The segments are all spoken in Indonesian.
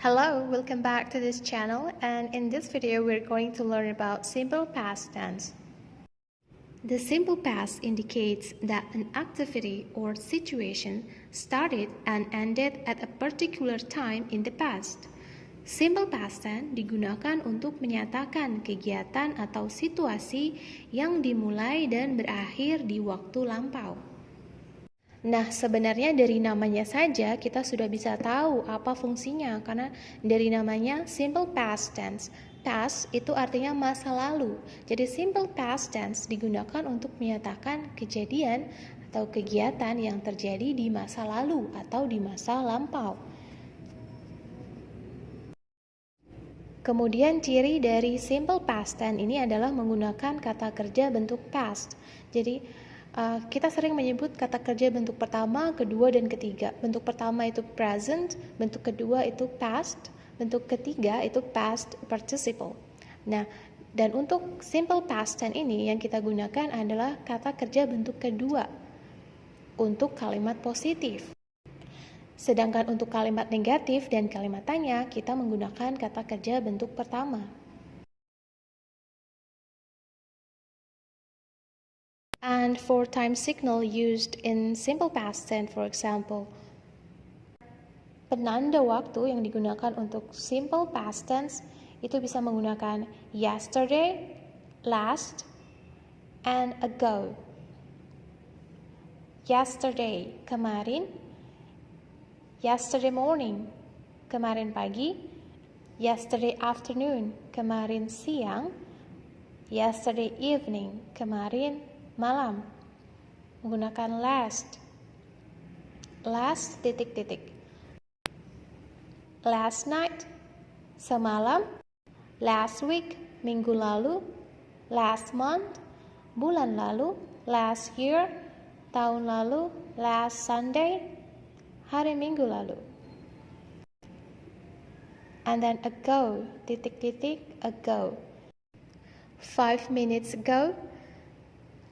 Hello, welcome back to this channel, and in this video we're going to learn about simple past tense. The simple past indicates that an activity or situation started and ended at a particular time in the past. Simple past tense digunakan untuk menyatakan kegiatan atau situasi yang dimulai dan berakhir di waktu lampau. Nah, sebenarnya dari namanya saja kita sudah bisa tahu apa fungsinya, karena dari namanya simple past tense. Past itu artinya masa lalu. Jadi simple past tense digunakan untuk menyatakan kejadian atau kegiatan yang terjadi di masa lalu atau di masa lampau. Kemudian ciri dari simple past tense ini adalah menggunakan kata kerja bentuk past. Jadi kita sering menyebut kata kerja bentuk pertama, kedua, dan ketiga. Bentuk pertama itu present, bentuk kedua itu past, bentuk ketiga itu past participle. Nah, dan untuk simple past tense ini yang kita gunakan adalah kata kerja bentuk kedua untuk kalimat positif. Sedangkan untuk kalimat negatif dan kalimat tanya, kita menggunakan kata kerja bentuk pertama. And for time signal used in simple past tense, for example, penanda waktu yang digunakan untuk simple past tense itu bisa menggunakan yesterday, last, and ago. Yesterday, kemarin. Yesterday morning, kemarin pagi. Yesterday afternoon, kemarin siang. Yesterday evening, kemarin malam. Menggunakan last. Last titik-titik. Last night, semalam. Last week, minggu lalu. Last month, bulan lalu. Last year, tahun lalu. Last Sunday, hari minggu lalu. And then ago, titik-titik, ago. 5 minutes ago,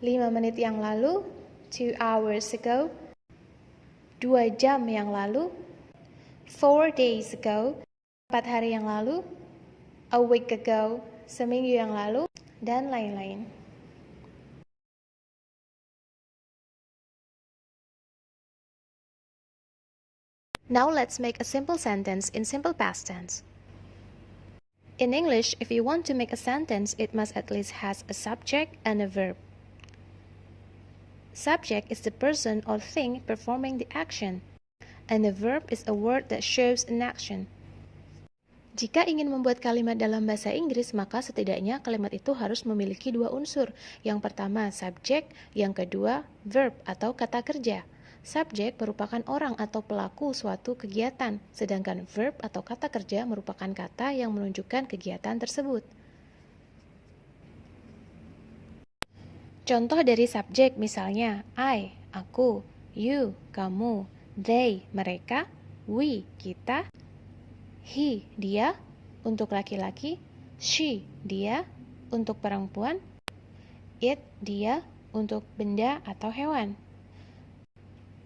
5 menit yang lalu, 2 hours ago, 2 jam yang lalu, 4 days ago, 4 hari yang lalu, a week ago, seminggu yang lalu, dan lain-lain. Now let's make a simple sentence in simple past tense. In English, if you want to make a sentence, it must at least has a subject and a verb. Subject is the person or thing performing the action, and the verb is a word that shows an action. Jika ingin membuat kalimat dalam bahasa Inggris, maka setidaknya kalimat itu harus memiliki 2 unsur. Yang pertama, subject, yang kedua, verb atau kata kerja. Subject merupakan orang atau pelaku suatu kegiatan, sedangkan verb atau kata kerja merupakan kata yang menunjukkan kegiatan tersebut. Contoh dari subjek misalnya I, aku, you, kamu, they, mereka, we, kita, he, dia, untuk laki-laki, she, dia, untuk perempuan, it, dia, untuk benda atau hewan.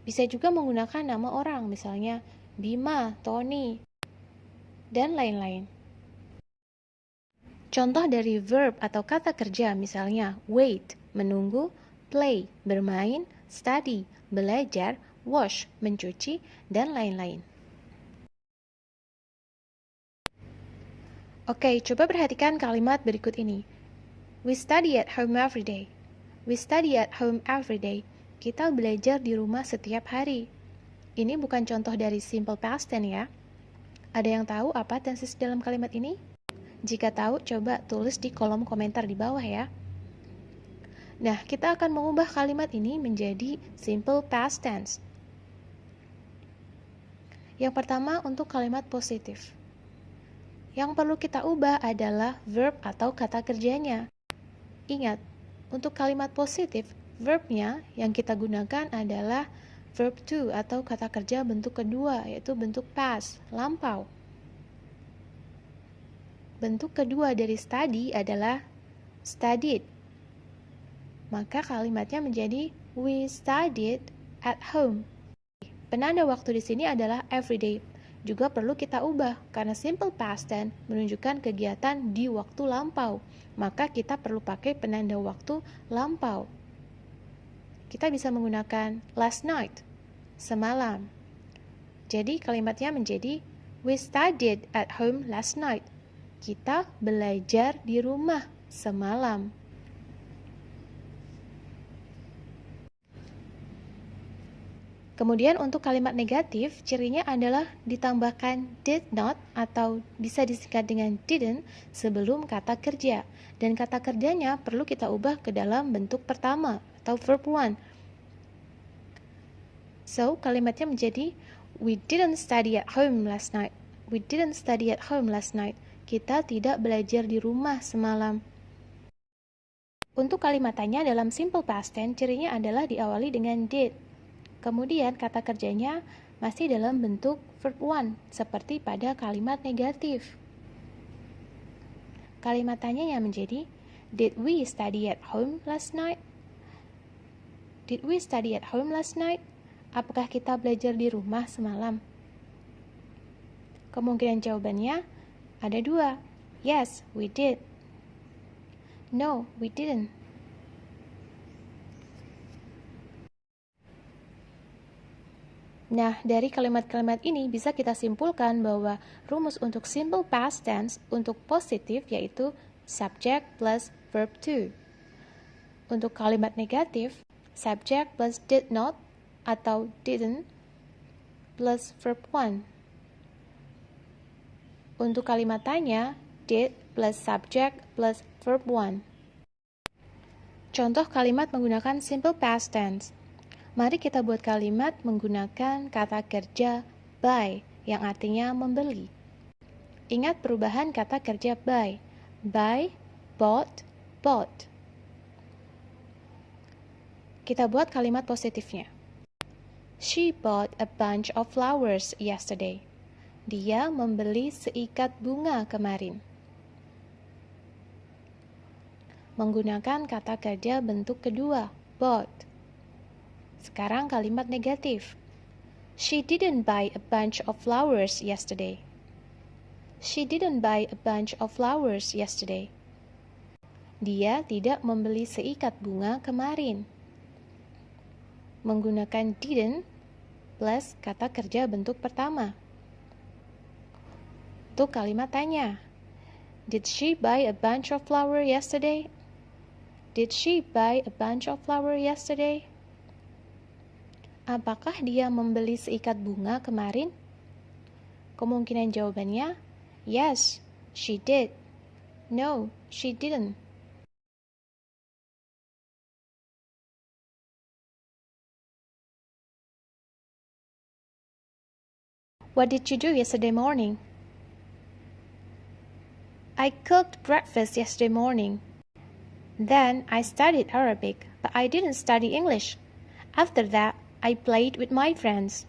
Bisa juga menggunakan nama orang, misalnya Bima, Tony, dan lain-lain. Contoh dari verb atau kata kerja misalnya wait, menunggu, play, bermain, study, belajar, wash, mencuci, dan lain-lain. Oke, coba perhatikan kalimat berikut ini. We study at home every day. We study at home every day. Kita belajar di rumah setiap hari. Ini bukan contoh dari simple past tense ya. Ada yang tahu apa tenses dalam kalimat ini? Jika tahu, coba tulis di kolom komentar di bawah ya. Nah, kita akan mengubah kalimat ini menjadi simple past tense. Yang pertama untuk kalimat positif. Yang perlu kita ubah adalah verb atau kata kerjanya. Ingat, untuk kalimat positif, verbnya yang kita gunakan adalah verb to atau kata kerja bentuk kedua, yaitu bentuk past, lampau. Bentuk kedua dari study adalah studied. Maka kalimatnya menjadi we studied at home. Penanda waktu di sini adalah everyday. juga perlu kita ubah karena simple past tense menunjukkan kegiatan di waktu lampau. Maka kita perlu pakai penanda waktu lampau. Kita bisa menggunakan last night, semalam. Jadi kalimatnya menjadi we studied at home last night. Kita belajar di rumah semalam. Kemudian untuk kalimat negatif, cirinya adalah ditambahkan did not atau bisa disingkat dengan didn't sebelum kata kerja. Dan kata kerjanya perlu kita ubah ke dalam bentuk pertama atau verb one. So, kalimatnya menjadi we didn't study at home last night. We didn't study at home last night. Kita tidak belajar di rumah semalam. Untuk kalimat tanya dalam simple past tense, cirinya adalah diawali dengan did. Kemudian kata kerjanya masih dalam bentuk verb one, seperti pada kalimat negatif. Kalimat tanyanya menjadi, did we study at home last night? Did we study at home last night? Apakah kita belajar di rumah semalam? Kemungkinan jawabannya ada dua. Yes, we did. No, we didn't. Nah, dari kalimat-kalimat ini bisa kita simpulkan bahwa rumus untuk simple past tense untuk positif yaitu subject plus verb to. Untuk kalimat negatif, subject plus did not atau didn't plus verb one. Untuk kalimat tanya, did plus subject plus verb one. Contoh kalimat menggunakan simple past tense. Mari kita buat kalimat menggunakan kata kerja buy yang artinya membeli. Ingat perubahan kata kerja buy. Buy, bought, bought. Kita buat kalimat positifnya. She bought a bunch of flowers yesterday. Dia membeli seikat bunga kemarin. Menggunakan kata kerja bentuk kedua, bought. Sekarang kalimat negatif. She didn't buy a bunch of flowers yesterday. She didn't buy a bunch of flowers yesterday. Dia tidak membeli seikat bunga kemarin. Menggunakan didn't plus kata kerja bentuk pertama. Untuk kalimat tanya. Did she buy a bunch of flowers yesterday? Did she buy a bunch of flowers yesterday? Apakah dia membeli seikat bunga kemarin? Kemungkinan jawabannya, yes, she did. No, she didn't. What did you do yesterday morning? I cooked breakfast yesterday morning. Then I studied Arabic, but I didn't study English. After that, I played with my friends.